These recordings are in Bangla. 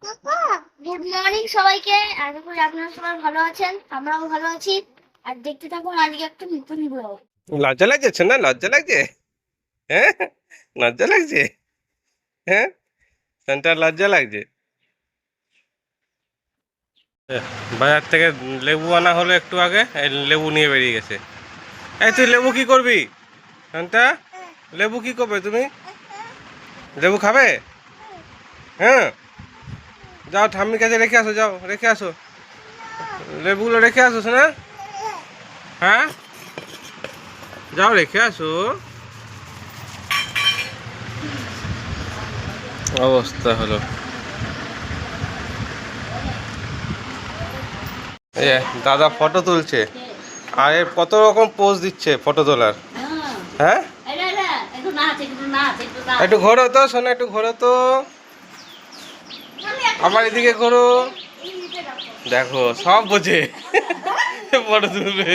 গুড মর্নিং সবাইকে। আশা করি আপনারা সবাই ভালো আছেন, আমরাও ভালো আছি। আর দেখতে থাকুন আজকে একটা নতুন ব্লগ। লজ্জা লাগছে না? লজ্জা লাগছে? হ্যাঁ, লজ্জা লাগছে? হ্যাঁ, সেন্টার লজ্জা লাগছে। বাজার থেকে লেবু আনা হলো একটু আগে, এই লেবু নিয়ে বেরিয়ে গেছে। এই তুই লেবু কি করবি? শান্তা, লেবু কি করবে তুমি? লেবু খাবে? হ্যাঁ, যাও ঠাম্মির কাছে রেখে আসো, যাও রেখে আসো, লেবুগুলো রেখে আসো শোনা। হ্যাঁ, যাও রেখে আসো। অবস্থা হলো এই যে, দাদা ফটো তুলছে আর এর কত রকম পোজ দিচ্ছে ফটো তোলার। হ্যাঁ, একটু ঘোরো তো শোনা, একটু ঘোরো তো, আবার এদিকে ঘোরো। দেখো সব বোঝে, ফটো তুলবে।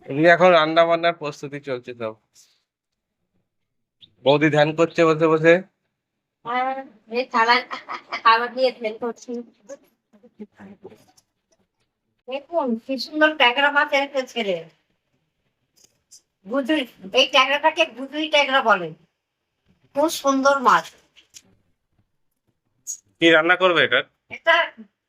এদিকে এখন রান্না বান্নার প্রস্তুতি চলছে সব। বৌদি ধ্যান করছে বসে বসে। খাবার দিয়ে ফেল করছি। দেখুন কি সুন্দর ট্যাংরা মাছ এনেছে ছেলে। গুজুরি, এই ট্যাংরাটাকে গুজুরি ট্যাংরা বলে। খুব সুন্দর মাছ। কি রান্না করবে এটা? এটা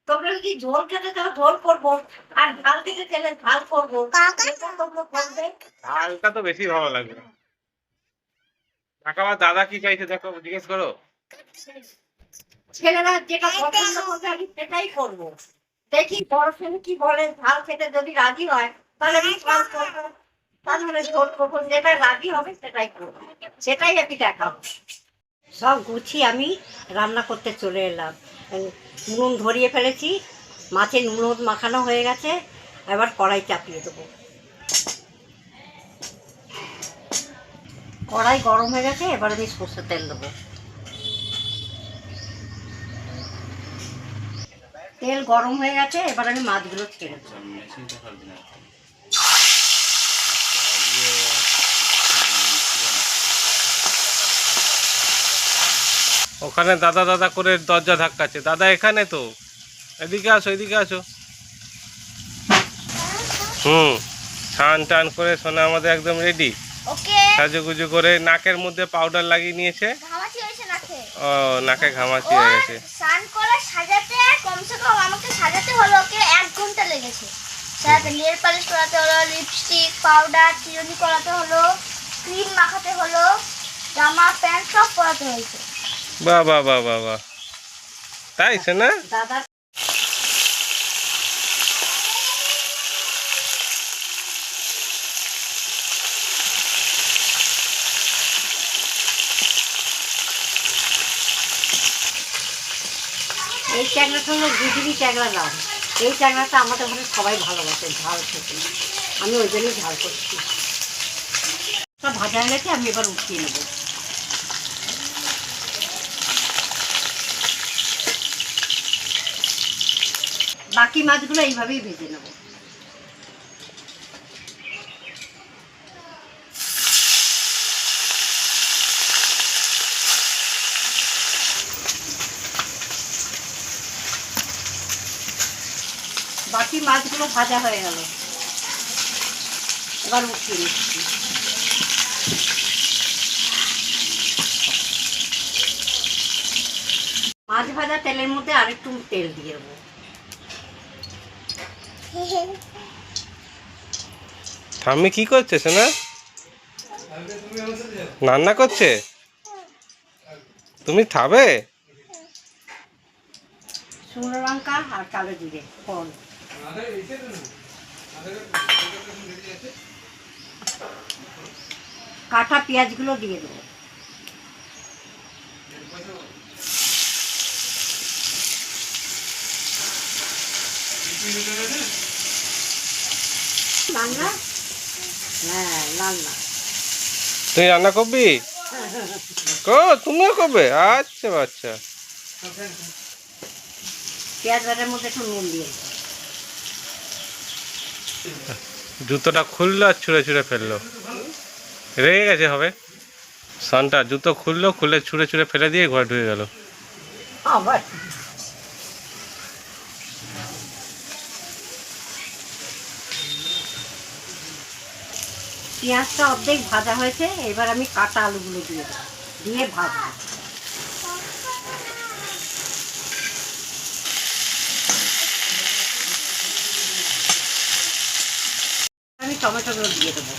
তোমরা যদি ঝোল খেতে চাও ঝোল করবো, আর ঝাল দিতে চাইলে ঝাল করবো। যেটা তোমরা করবে। ঝালটা তো বেশি ভালো লাগবে। কাকা দাদা কি চাইছে দেখো, জিজ্ঞেস করো। ছেলেরা যেটা পছন্দ করবে আমি সেটাই করবো। দেখি বড় ছেলে কি বলে, ঝাল খেতে যদি রাজি হয় তাহলে আমি ঝাল করবো, তাহলে ঝোল করবো। যেটা রাজি হবে সেটাই করবো, সেটাই আমি দেখাবো। সব গুছিয়ে আমি রান্না করতে চলে এলাম। নুন ধরিয়ে ফেলেছি, মাছে নুন হলুদ মাখানো হয়ে গেছে। এবার কড়াই চাপিয়ে দেবো। কড়াই গরম হয়ে গেছে, এবার আমি সর্ষের তেল দেবো। তেল গরম হয়ে গেছে, এবার আমি মাছগুলো ছেড়ে দেবো। ওখানে দাদা দাদা করে দরজা ধাক্কাচ্ছে, দাদা এখানে তো, এদিকে আসো এদিকে আসো। হুম, স্নান টান করে সোনা আমাদের একদম রেডি। ওকে, সাজুগুজু করে নাকের মধ্যে পাউডার লাগিয়ে নিয়েছে। ঘামাচি হয়েছে নাকে। ও, নাকে ঘামাচি হয়ে গেছে। স্নান করে সাজাতে কমসে কম আমাকে সাজাতে হলো ওকে 1 ঘন্টা লেগেছে। সাজাতে নেল পালিশ করাতে হলো, লিপস্টিক পাউডার চিরুনি করাতে হলো, ক্রিম মাখাতে হলো, জামা প্যান্ট সব পরাতে হয়েছে। বাহ বাহ বাহ বাহ বাহ, তাই সোনা? দাদা এই ট্যাংরাটা হলো গুজরি ট্যাংরা নাম। এই ট্যাংরাটা আমাদের ঘরে সবাই ভালোবাসে ঝাল খেতে, আমি ওই জন্যই ঝাল করছি। ভাজা হয়ে গেছে, আমি এবার উঠিয়ে নেবো। বাকি মাছগুলো এইভাবেই ভেজে নেব। বাকি মাছগুলো ভাজা হয়ে গেল, এবার উঠিয়ে নিচ্ছি। মাছ ভাজা তেলের মধ্যে আরেকটু তেল দিয়ে দেবো। ঠাম্মি কি করছে সোনা? রান্না করছে? তুমি খাবে? শুকনো লঙ্কা আর কালো জিরে ফোড়ন, কাটা পেঁয়াজগুলো দিয়ে দেবো। লাল না? হ্যাঁ লাল না। তুমি রান্না করবি? তুমিও করবে? আচ্ছা আচ্ছা। পেঁয়াজ ভাজার মধ্যে একটু নুন দিয়ে দেবো। জুতোটা খুললো আর ছুঁড়ে ছুঁড়ে ফেললো, রেগে গেছে হবে। সানটা জুতো খুললো, খুলে ছুঁড়ে ছুঁড়ে ফেলে দিয়ে ঘরে ঢুকে গেল। আবার পেঁয়াজটা অর্ধেক ভাজা হয়েছে, এবার আমি কাটা আলুগুলো দিয়ে দেবো, দিয়ে ভাজবো। আমি টমেটোগুলো দিয়ে দেবো।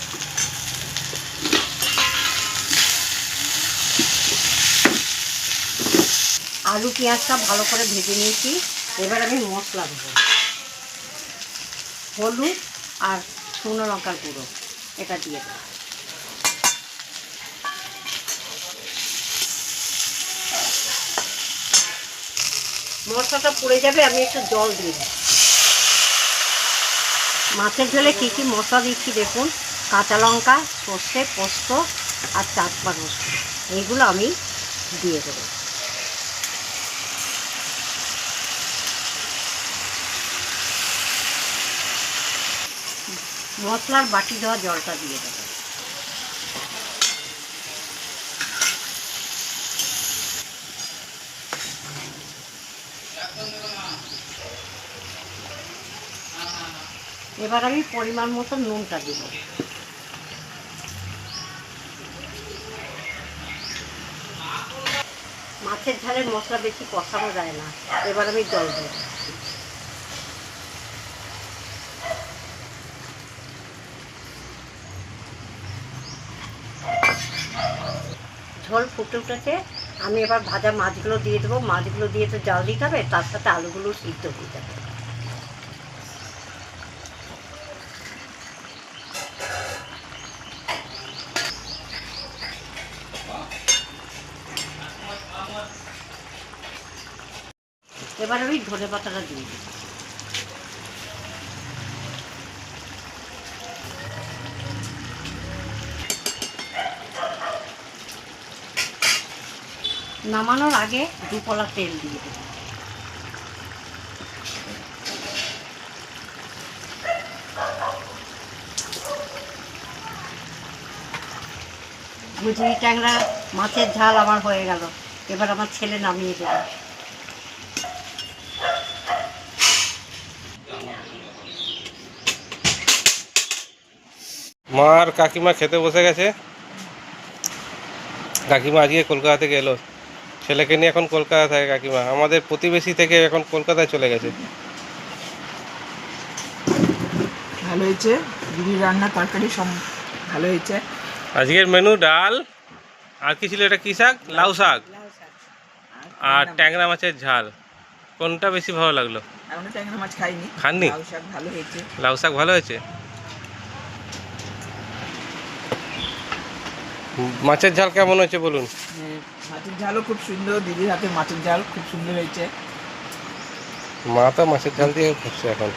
আলু পেঁয়াজটা ভালো করে ভেজে নিয়েছি, এবার আমি মশলা দেবো। হলুদ আর শুকনো লঙ্কার গুঁড়ো এটা দিয়ে দেবো। মশলাটা পুড়ে যাবে, আমি একটু জল দিয়ে দিই। মাছের ঝোলে কী কী মশলা দিচ্ছি দেখুন, কাঁচা লঙ্কা, সর্ষে, পোস্ত আর চারপা রসুন, এইগুলো আমি দিয়ে দেবো। মশলার বাটি দেওয়া জলটা দিয়ে দেবো। এবার আমি পরিমাণ মতো নুনটা দেব। মাছের ঝালের মশলা বেশি কষানো যায় না, এবার আমি জল দেব। ঝোল ফুটে উঠেছে, আমি এবার ভাজা মাছগুলো দিয়ে দেবো। মাছগুলো দিয়ে তো জাল দিতে হবে, তার সাথে আলুগুলো সিদ্ধ হয়ে যাবে। এবার আমি ধনে পাতাটা দিয়ে দিই। নামানোর আগে 2 কলা তেল দিয়ে দেবো। গুজরি ট্যাংরা মাছের ঝাল আমার হয়ে গেল, এবার আমার ছেলে নামিয়ে দেবে। মা আর কাকিমা খেতে বসে গেছে। কাকিমা আজকে কলকাতা থেকে এলো, ছেলেকে নিয়ে এখন কলকাতা থাকে কাকিমা। আমাদের প্রতিবেশী থেকে এখন কলকাতায় চলে গেছে। ভালো হয়েছে, দিদির রান্না তরকারি সব ভালো হয়েছে। আজকের মেনু ডাল, আর কি ছিল এটা, কি শাক? লাউ শাক আর ট্যাংরা মাছের ঝাল। কোনটা বেশি ভালো লাগলো? এখনো ট্যাংরা মাছ খাইনি। খাননি? লাউ শাক ভালো হয়েছে। লাউ শাক ভালো হয়েছে। মাছের ঝাল কেমন হয়েছে বলুন? মাছের ঝালও খুব সুন্দর, দিদির হাতে মাছের ঝাল খুব সুন্দর হয়েছে। মা তো মাছের ঝাল দিয়ে খাচ্ছে এখন।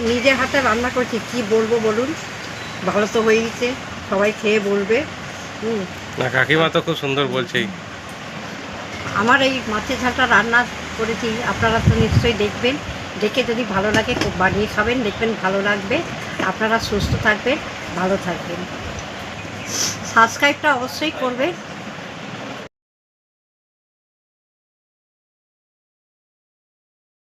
নিজের হাতে রান্না করছি, কি বলবো বলুন, ভালো তো হয়েছে, সবাই খেয়ে বলবে। না, কাকিমা তো খুব সুন্দর বলছেই। আমার এই মাছের ঝালটা রান্না করেছি, আপনারা তো নিশ্চয়ই দেখবেন, দেখে যদি ভালো লাগে খুব বানিয়ে খাবেন, দেখবেন ভালো লাগবে। আপনারা সুস্থ থাকবেন, ভালো থাকবেন, সাবস্ক্রাইবটা অবশ্যই করবেন।